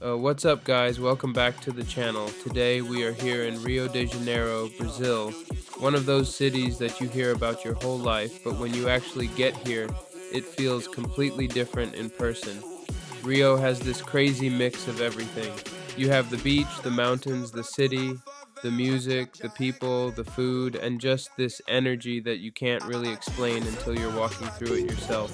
What's up, guys? Welcome back to the channel. Today we are here in Rio de Janeiro, Brazil, one of those cities that you hear about your whole life, but when you actually get here, it feels completely different in person. Rio has this crazy mix of everything. You have the beach, the mountains, the city, the music, the people, the food, and just this energy that you can't really explain until you're walking through it yourself.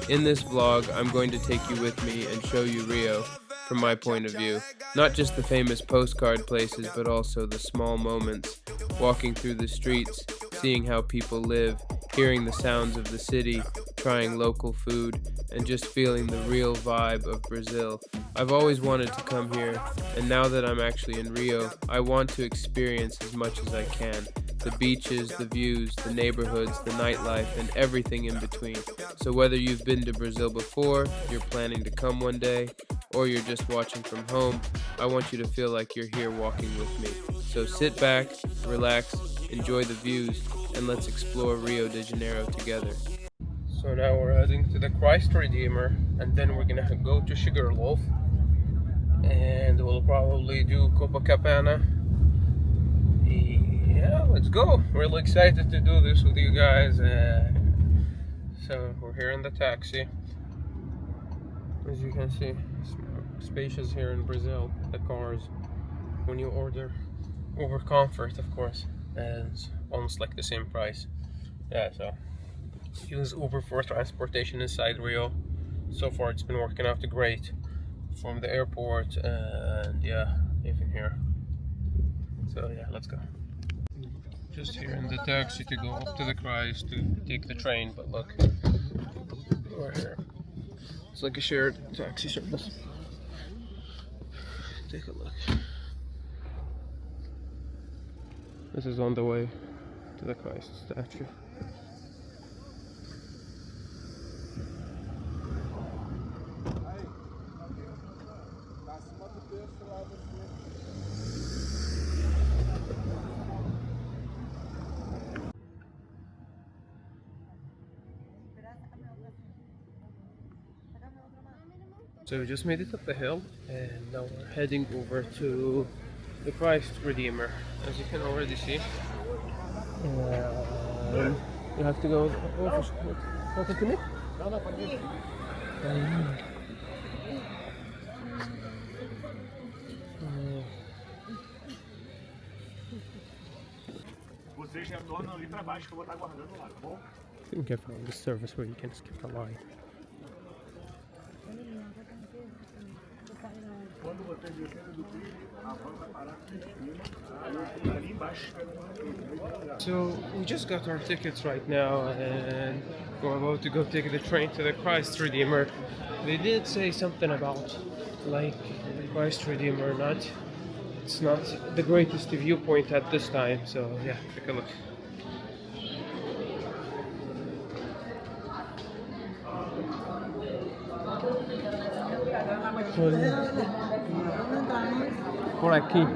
In this vlog, I'm going to take you with me and show you Rio from my point of view. Not just the famous postcard places, but also the small moments, walking through the streets, seeing how people live, hearing the sounds of the city, trying local food, and just feeling the real vibe of Brazil. I've always wanted to come here, and now that I'm actually in Rio, I want to experience as much as I can. The beaches, the views, the neighborhoods, the nightlife, and everything in between. So whether you've been to Brazil before, you're planning to come one day, or you're just watching from home, I want you to feel like you're here walking with me. So sit back, relax, enjoy the views, and let's explore Rio de Janeiro together. So now we're heading to the Christ Redeemer, and then we're gonna go to Sugarloaf, and we'll probably do Copacabana. Yeah, let's go. Really excited to do this with you guys. So we're here in the taxi. As you can see, it's spacious here in Brazil. The cars, when you order Uber Comfort, of course, and it's almost like the same price. Yeah, so use Uber for transportation inside Rio. So far, it's been working out great from the airport, and yeah, even here. So yeah, let's go. Just here in the taxi to go up to the Christ to take the train, but look, we're here. It's like a shared taxi service. Take a look. This is on the way to the Christ statue. So we just made it up the hill, and now we're heading over to the Christ Redeemer, as you can already see. You have to go. Wat heb je? Você já torna ali para baixo que eu vou estar guardando lá, tá bom? I think I found the service where you can skip a line. Quando você descer do trilho, a van vai parar ali embaixo. So we just got our tickets right now, and we're about to go take the train to the Christ Redeemer. They did say something about like the Christ Redeemer, it's not the greatest viewpoint at this time. So yeah, take a look. Por aqui.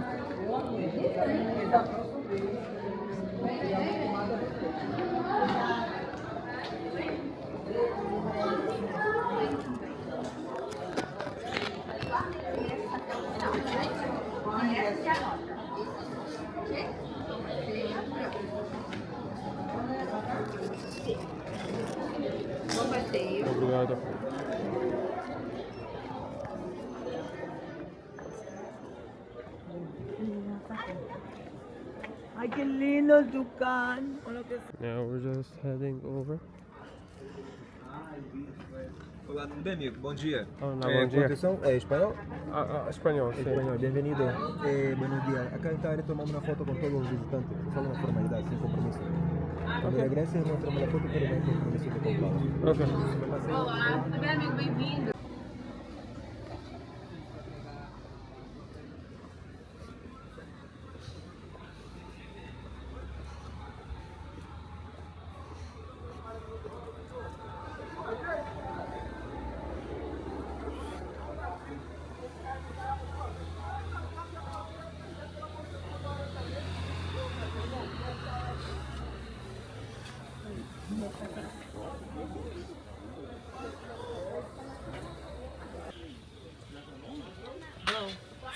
Obrigado. Ai, que lindo, Tucán. Now we're just heading over. Olá, tudo bem, amigo? Bom dia. Hola, bom dia. Atenção, espanhol? Espanhol, sí. Espanhol, bem-vindo. Buenos días. Acá en esta área tomamos una foto con todos los visitantes. Solo una formalidad, sin compromiso. Cuando regresen, mostramos la foto, pero no hay compromiso de comprado. Okay. Olá, tudo bem, amigo? Bem-vindo.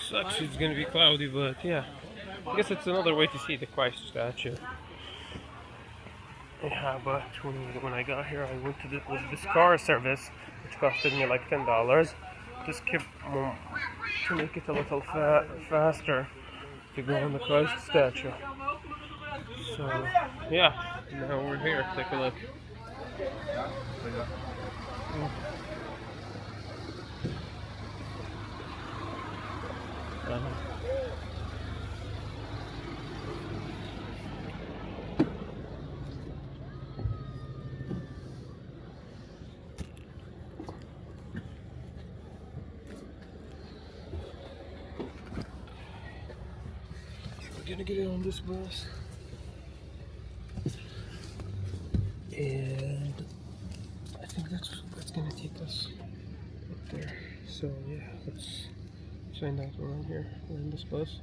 Sucks it's gonna be cloudy, but yeah. I guess it's another way to see the Christ statue. Yeah, but when I got here, I went to with this car service, which costed me like $10. Just kept to make it a little faster to go on the Christ statue. So yeah, now we're here. Take a look. We're gonna get on this bus, and I think that's gonna take us up there. So yeah, let's find out we're on here. We're in this bus.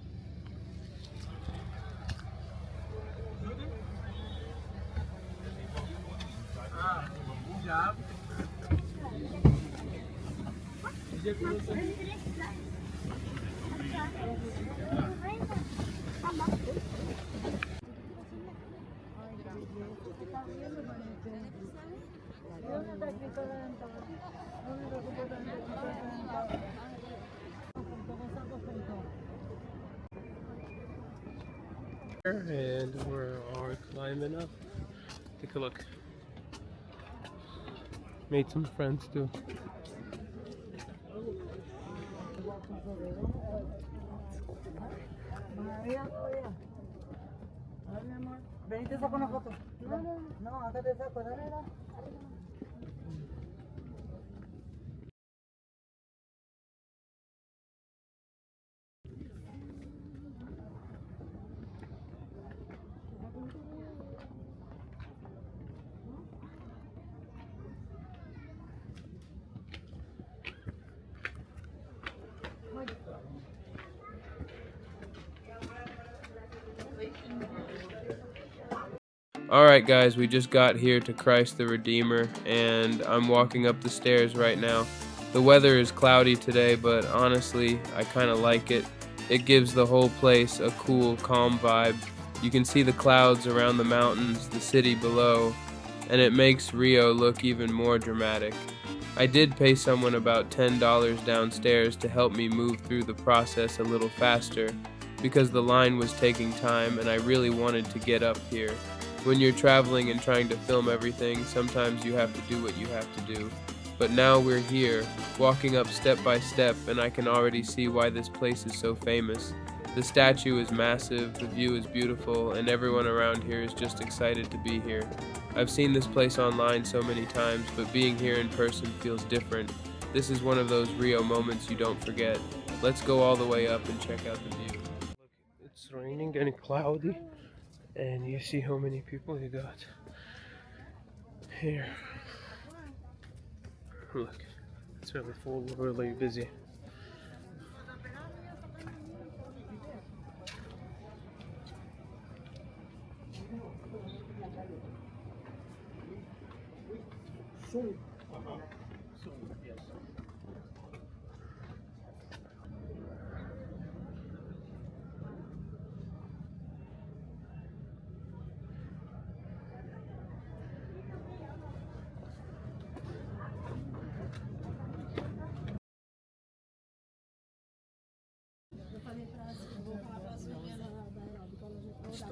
And we're all climbing up. Take a look. Made some friends too. Venite, saco una foto. No, acá te saco, dale. Alright guys, we just got here to Christ the Redeemer, and I'm walking up the stairs right now. The weather is cloudy today, but honestly, I kinda like it. It gives the whole place a cool, calm vibe. You can see the clouds around the mountains, the city below, and it makes Rio look even more dramatic. I did pay someone about $10 downstairs to help me move through the process a little faster, because the line was taking time and I really wanted to get up here. When you're traveling and trying to film everything, sometimes you have to do what you have to do. But now we're here, walking up step by step, and I can already see why this place is so famous. The statue is massive, the view is beautiful, and everyone around here is just excited to be here. I've seen this place online so many times, but being here in person feels different. This is one of those Rio moments you don't forget. Let's go all the way up and check out the view. Look, it's raining and cloudy. And you see how many people you got here. Look, it's really full, really busy.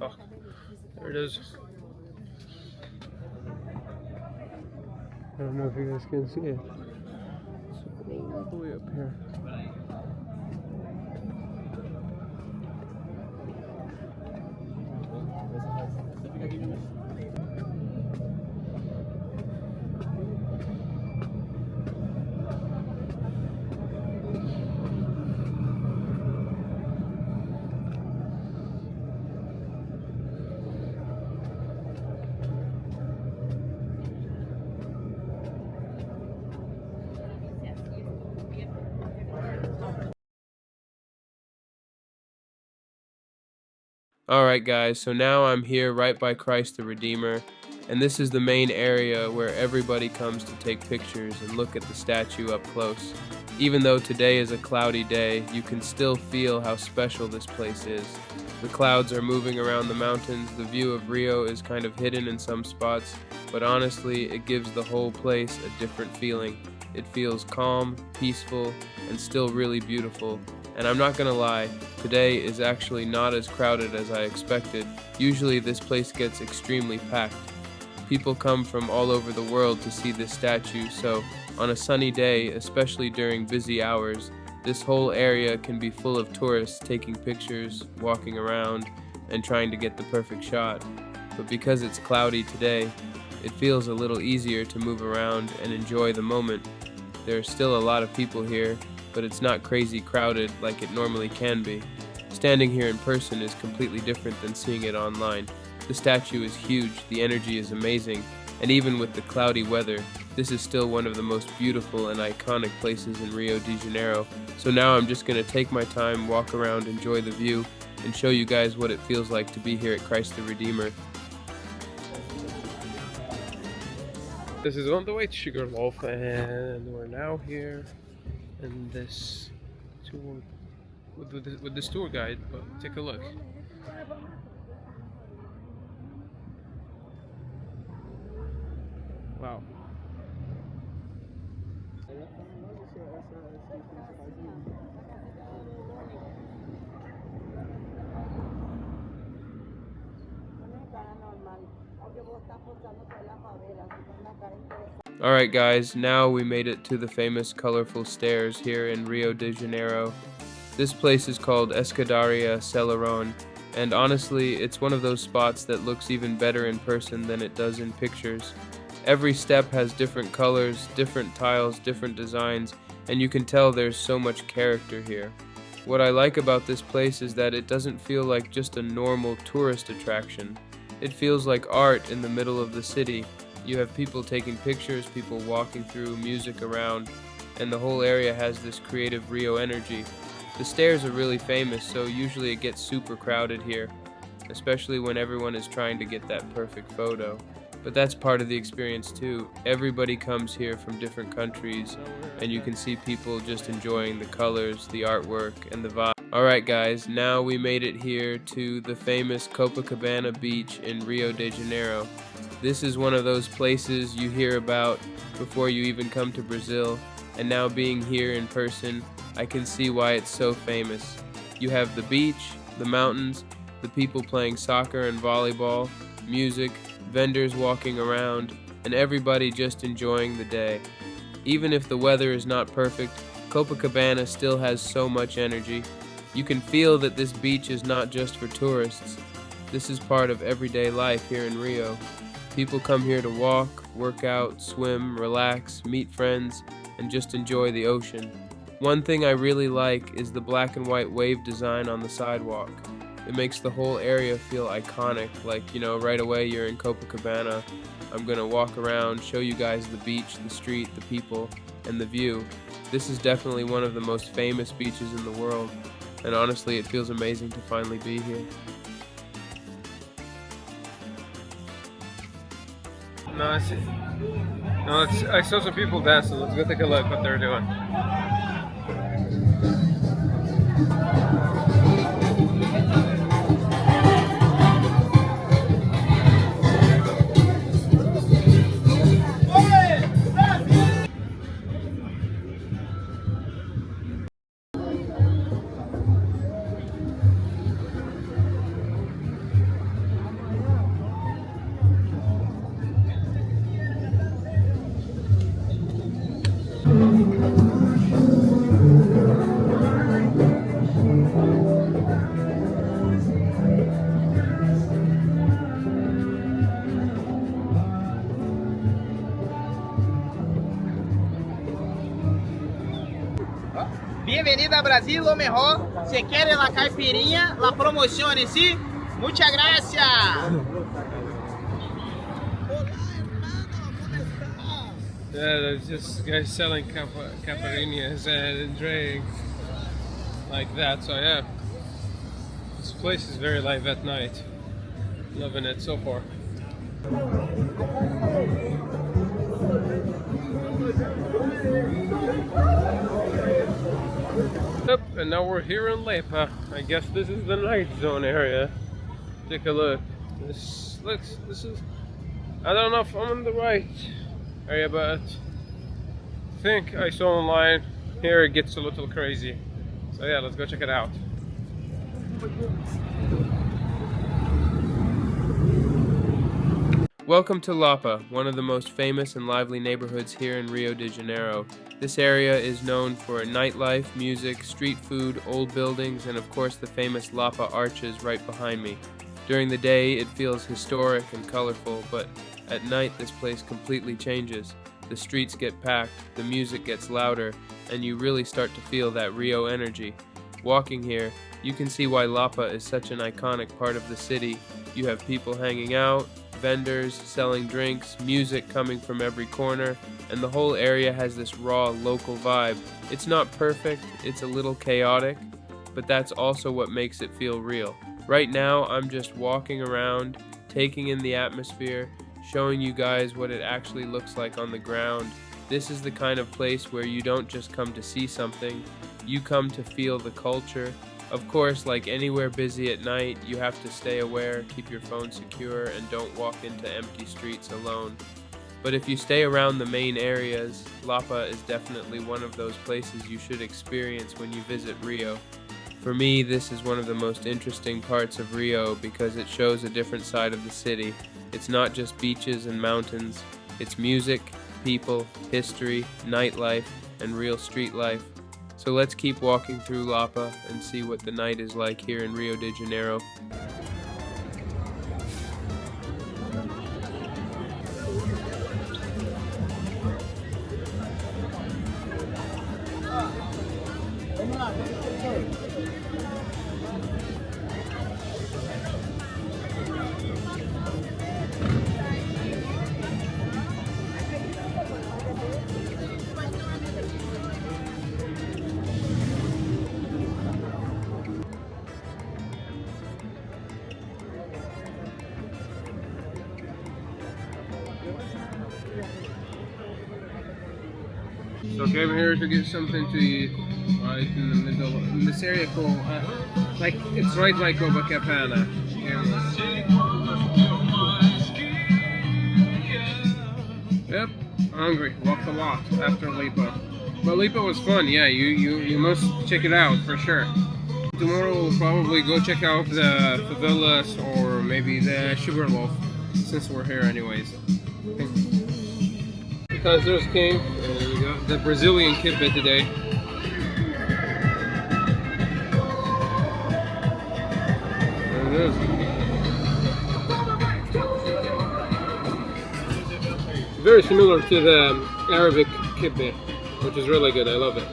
Oh, there it is. I don't know if you guys can see it. It's all the way up here. Alright guys, so now I'm here right by Christ the Redeemer, and this is the main area where everybody comes to take pictures and look at the statue up close. Even though today is a cloudy day, you can still feel how special this place is. The clouds are moving around the mountains, the view of Rio is kind of hidden in some spots, but honestly, it gives the whole place a different feeling. It feels calm, peaceful, and still really beautiful. And I'm not gonna lie, today is actually not as crowded as I expected. Usually this place gets extremely packed. People come from all over the world to see this statue, so on a sunny day, especially during busy hours, this whole area can be full of tourists taking pictures, walking around, and trying to get the perfect shot. But because it's cloudy today, it feels a little easier to move around and enjoy the moment. There are still a lot of people here, but it's not crazy crowded like it normally can be. Standing here in person is completely different than seeing it online. The statue is huge, the energy is amazing, and even with the cloudy weather, this is still one of the most beautiful and iconic places in Rio de Janeiro. So now I'm just going to take my time, walk around, enjoy the view, and show you guys what it feels like to be here at Christ the Redeemer. This is on the way to Sugarloaf, and we're now here in this tour with this tour guide. But take a look. Wow. Alright guys, now we made it to the famous colorful stairs here in Rio de Janeiro. This place is called Escadaria Celeron, and honestly, it's one of those spots that looks even better in person than it does in pictures. Every step has different colors, different tiles, different designs, and you can tell there's so much character here. What I like about this place is that it doesn't feel like just a normal tourist attraction. It feels like art in the middle of the city. You have people taking pictures, people walking through, music around, and the whole area has this creative Rio energy. The stairs are really famous, so usually it gets super crowded here, especially when everyone is trying to get that perfect photo. But that's part of the experience too. Everybody comes here from different countries, and you can see people just enjoying the colors, the artwork, and the vibe. Alright guys, now we made it here to the famous Copacabana beach in Rio de Janeiro. This is one of those places you hear about before you even come to Brazil, and now being here in person, I can see why it's so famous. You have the beach, the mountains, the people playing soccer and volleyball, music, vendors walking around, and everybody just enjoying the day. Even if the weather is not perfect, Copacabana still has so much energy. You can feel that this beach is not just for tourists. This is part of everyday life here in Rio. People come here to walk, work out, swim, relax, meet friends, and just enjoy the ocean. One thing I really like is the black and white wave design on the sidewalk. It makes the whole area feel iconic, like, right away you're in Copacabana. I'm gonna walk around, show you guys the beach, the street, the people, and the view. This is definitely one of the most famous beaches in the world, and honestly it feels amazing to finally be here. I saw some people dancing. Let's go take a look what they're doing. Bienvenida a Brasil, lo mejor. Si quiere la caipirinha, la promoción, ¿sí? Muchas gracias. Yeah, there's just guys selling caipirinhas and drinks like that. So yeah, this place is very live at night. Loving it so far. Yep, and now we're here in Lapa. I guess this is the night zone area. Take a look. This is, I don't know if I'm in the right area, but I think I saw online here it gets a little crazy. So yeah, let's go check it out. Welcome to Lapa, one of the most famous and lively neighborhoods here in Rio de Janeiro. This area is known for nightlife, music, street food, old buildings, and of course the famous Lapa arches right behind me. During the day it feels historic and colorful, but at night this place completely changes. The streets get packed, the music gets louder, and you really start to feel that Rio energy. Walking here, you can see why Lapa is such an iconic part of the city. You have people hanging out, vendors selling drinks, music coming from every corner, and the whole area has this raw local vibe. It's not perfect, it's a little chaotic, but that's also what makes it feel real. Right now, I'm just walking around, taking in the atmosphere, showing you guys what it actually looks like on the ground. This is the kind of place where you don't just come to see something, you come to feel the culture. Of course, like anywhere busy at night, you have to stay aware, keep your phone secure, and don't walk into empty streets alone. But if you stay around the main areas, Lapa is definitely one of those places you should experience when you visit Rio. For me, this is one of the most interesting parts of Rio because it shows a different side of the city. It's not just beaches and mountains, it's music, people, history, nightlife, and real street life. So let's keep walking through Lapa and see what the night is like here in Rio de Janeiro. So came here to get something to eat right in the middle in this area called like it's right by Copacabana. Yep, hungry. Walked a lot after Lapa. But Lapa was fun, yeah, you must check it out for sure. Tomorrow we'll probably go check out the favelas or maybe the sugar loaf since we're here anyways. Because there's King, and we got the Brazilian kibbeh today. There it is. Very similar to the Arabic kibbeh, which is really good. I love it.